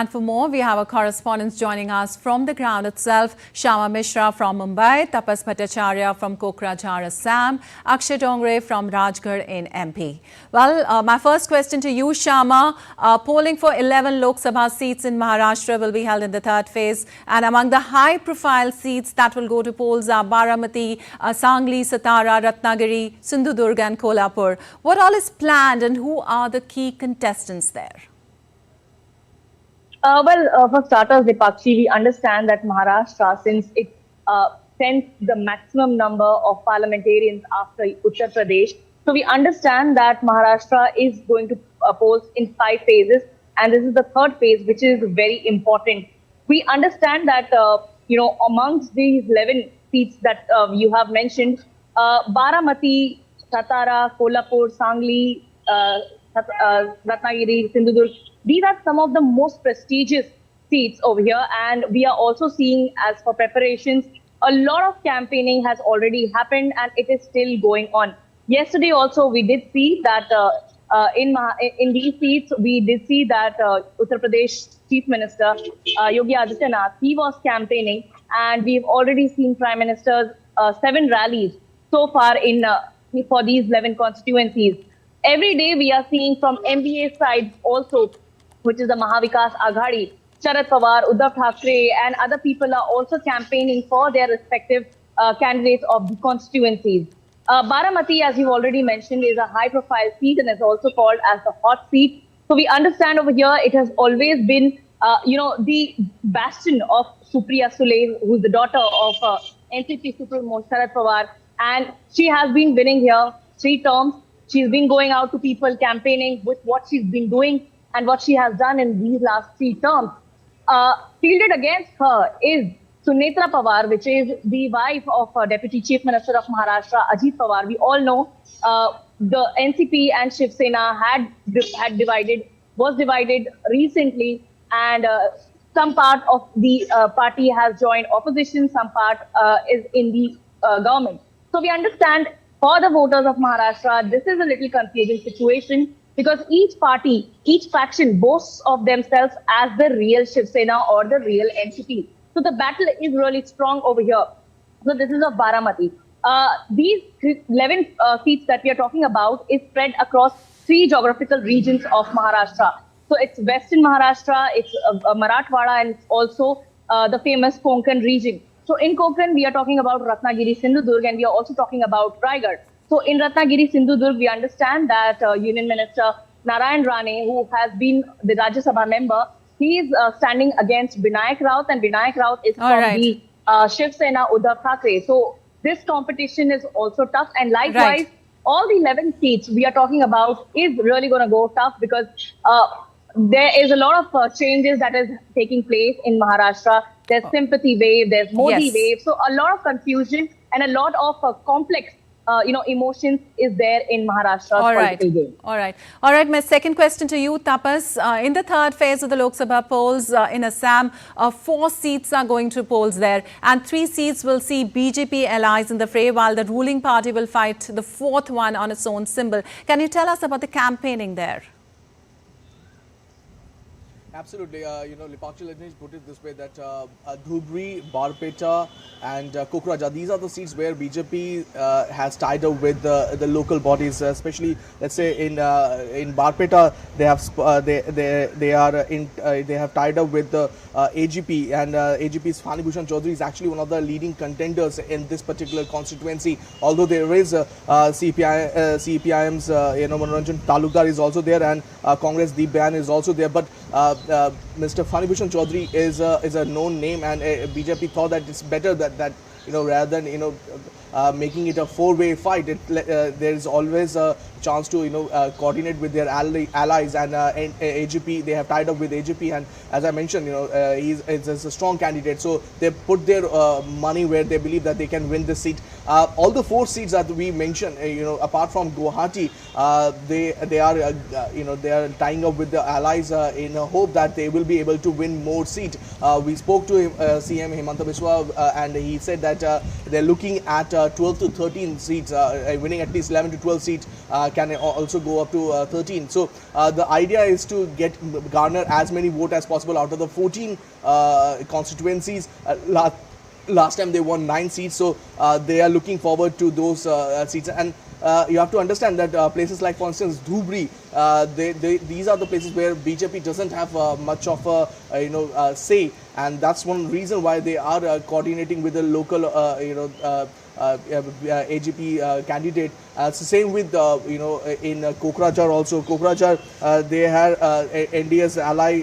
And for more, we have a correspondent joining us from the ground itself, Shama Mishra from Mumbai, Tapas Bhattacharya from Kokrajhar, Assam, Akshay Dongre from Rajgarh in MP. Well, my first question to you, Shama. Polling for 11 Lok Sabha seats in Maharashtra will be held in the third phase. And among the high-profile seats that will go to polls are Baramati, Sangli, Satara, Ratnagiri, Sindhudurg and Kolhapur. What all is planned and who are the key contestants there? For starters, Dipakshi, we understand that Maharashtra, since it sends the maximum number of parliamentarians after Uttar Pradesh, so we understand that Maharashtra is going to polls in 5 phases, and this is the third phase, which is very important. We understand that, amongst these 11 seats that you have mentioned, Baramati, Satara, Kolhapur, Sangli, Ratnagiri, Sindhudurg, these are some of the most prestigious seats over here, and we are also seeing, as for preparations, a lot of campaigning has already happened and it is still going on. Yesterday also we did see that in these seats, we did see that Uttar Pradesh Chief Minister Yogi Adityanath, he was campaigning, and we've already seen Prime Minister's 7 rallies so far for these 11 constituencies. Every day we are seeing from MBA side also, which is the Mahavikas Aghadi, Sharad Pawar, Uddhav Thackeray and other people are also campaigning for their respective candidates of the constituencies. Baramati, as you've already mentioned, is a high-profile seat and is also called as the hot seat. So we understand over here it has always been, the bastion of Supriya Sule, who is the daughter of NCP Supremo Sharad Pawar, and she has been winning here 3 terms. She's been going out to people campaigning with what she's been doing and what she has done in these last 3 terms. Fielded against her is Sunetra Pawar, which is the wife of Deputy Chief Minister of Maharashtra, Ajit Pawar. We all know the NCP and Shiv Sena was divided recently, and some part of the party has joined opposition, some part is in the government. So we understand for the voters of Maharashtra, this is a little confusing situation, because each party, each faction boasts of themselves as the real Shiv Sena or the real NCP. So the battle is really strong over here. So this is of Baramati. These 11 seats that we are talking about is spread across 3 geographical regions of Maharashtra. So it's Western Maharashtra, it's Marathwada, and it's also the famous Konkan region. So in Konkan, we are talking about Ratnagiri, Sindhudurg, and we are also talking about Raigarh. So in Ratnagiri, Sindhudurg, we understand that Union Minister Narayan Rane, who has been the Rajya Sabha member, he is standing against Binayak Raut, and Binayak Raut is from the Shiv Sena Uddhav Thackeray. So this competition is also tough, and likewise, all the 11 seats we are talking about is really going to go tough, because there is a lot of changes that is taking place in Maharashtra. There's sympathy wave, there's Modi wave, so a lot of confusion and a lot of complex emotions is there in Maharashtra's political game. All right. My second question to you, Tapas. In the third phase of the Lok Sabha polls in Assam, 4 seats are going to polls there, and 3 seats will see BJP allies in the fray, while the ruling party will fight the 4th one on its own symbol. Can you tell us about the campaigning there? Absolutely. Lipakshi, let me put it this way, that Dhubri, Barpeta and Kokrajhar, these are the seats where BJP has tied up with the local bodies, especially, let's say, in Barpeta, they have tied up with the AGP, and AGP's Fani Bhushan Chaudhary is actually one of the leading contenders in this particular constituency. Although there is CPIM's Manoranjan Talukdar is also there, and Congress Deep Bayan is also there, but Mr. Fani Bhushan Chaudhary is a known name, and BJP thought that it's better that rather than making it a 4-way fight, there is always a chance to coordinate with their allies, and AGP, they have tied up with AGP, and as I mentioned, he's a strong candidate, so they put their money where they believe that they can win this seat. all the 4 seats that we mentioned, apart from Guwahati, they are tying up with the allies in a hope that they will be able to win more seats. We spoke to CM Himanta Biswa and he said that they're looking at 12 to 13 seats, winning at least 11 to 12 seats, can also go up to 13. So the idea is to garner as many votes as possible out of the 14 constituencies. Last time they won 9 seats, so they are looking forward to those seats. And you have to understand that places like, for instance, Dhubri, these are the places where BJP doesn't have much of a say, and that's one reason why they are coordinating with the local AGP candidate. It's the same with in Kokrajhar also. Kokrajhar, they have NDS ally,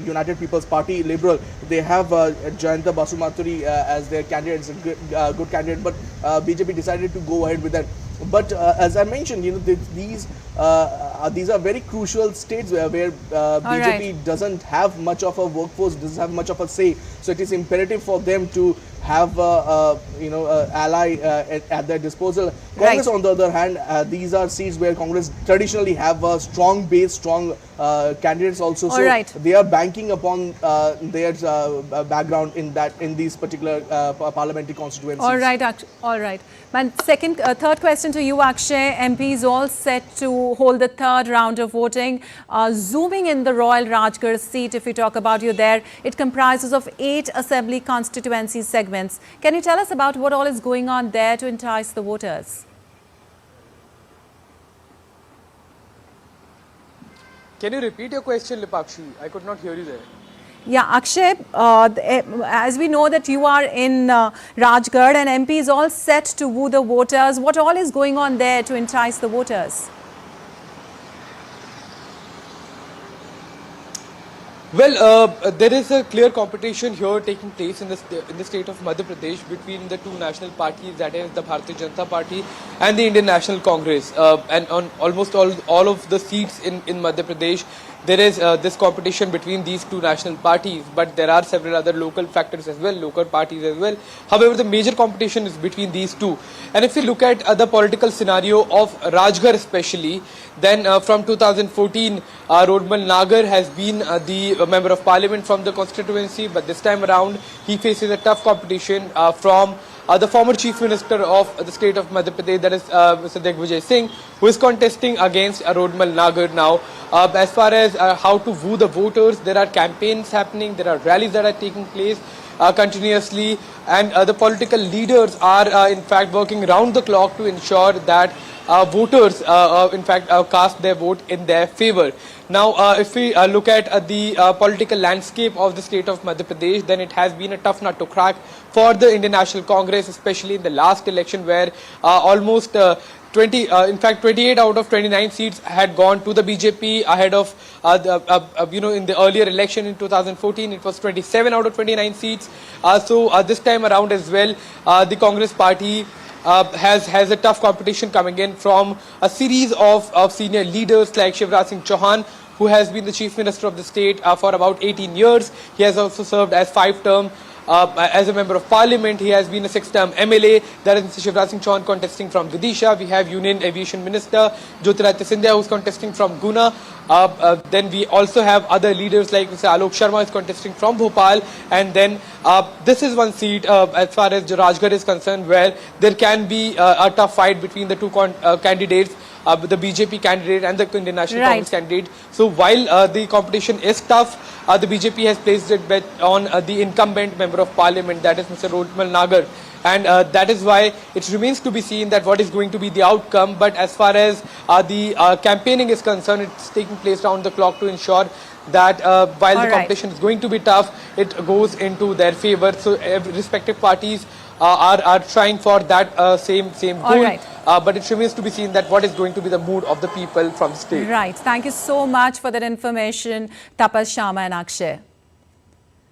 United People's Party Liberal. They have Jayanta Basumaturi as their candidate. It's a good candidate, but BJP decided to go ahead with that. But as I mentioned, these are very crucial states where BJP doesn't have much of a workforce, doesn't have much of a say. So it is imperative for them to have ally at their disposal. Congress, on the other hand, these are seats where Congress traditionally have a strong base, strong candidates also. So they are banking upon their background in these particular parliamentary constituencies. All right. My third question to you, Akshay. MP is all set to hold the third round of voting. Zooming in the Royal Rajgarh seat, if we talk about you there, it comprises of 8 assembly constituency segments. Can you tell us about what all is going on there to entice the voters? Can you repeat your question, Lipakshi? I could not hear you there. Yeah, Akshay, as we know that you are in Rajgarh and MP is all set to woo the voters. What all is going on there to entice the voters? Well, there is a clear competition here taking place in the state of Madhya Pradesh between the 2 national parties, that is the Bharatiya Janata Party and the Indian National Congress. And on almost all of the seats in Madhya Pradesh, there is this competition between these 2 national parties, but there are several other local factors as well, local parties as well. However, the major competition is between these 2. And if you look at the political scenario of Rajgarh especially, then from 2014, Rodmal Nagar has been the member of parliament from the constituency, but this time around he faces a tough competition from the former Chief Minister of the state of Madhya Pradesh, that is Mr. Digvijay Singh, who is contesting against Rodmal Nagar now. As far as how to woo the voters, there are campaigns happening, there are rallies that are taking place continuously, and the political leaders are in fact working round the clock to ensure that voters in fact cast their vote in their favor. Now, if we look at the political landscape of the state of Madhya Pradesh, then it has been a tough nut to crack for the Indian National Congress, especially in the last election where almost 28 out of 29 seats had gone to the BJP ahead of, in the earlier election in 2014, it was 27 out of 29 seats. So this time around as well, the Congress party has a tough competition coming in from a series of senior leaders like Shivraj Singh Chauhan, who has been the Chief Minister of the state for about 18 years. He has also served as 5-term as a member of parliament. He has been a 6-term MLA. That is Mr. Shivraj Singh Chauhan contesting from Vidisha. We have Union Aviation Minister Jyotiraditya Scindia, who is contesting from Guna. Then we also have other leaders like Mr. Alok Sharma is contesting from Bhopal. And then this is one seat as far as Rajgarh is concerned where there can be a tough fight between the 2 candidates. The BJP candidate and the Indian National Congress candidate. So while the competition is tough, the BJP has placed its bet on the incumbent member of parliament, that is Mr. Rodmal Nagar. And that is why it remains to be seen that what is going to be the outcome. But as far as the campaigning is concerned, it's taking place round the clock to ensure that while the competition is going to be tough, it goes into their favor. So respective parties are trying for that same goal. But it remains to be seen that what is going to be the mood of the people from the state. Right. Thank you so much for that information, Tapas, Sharma and Akshay.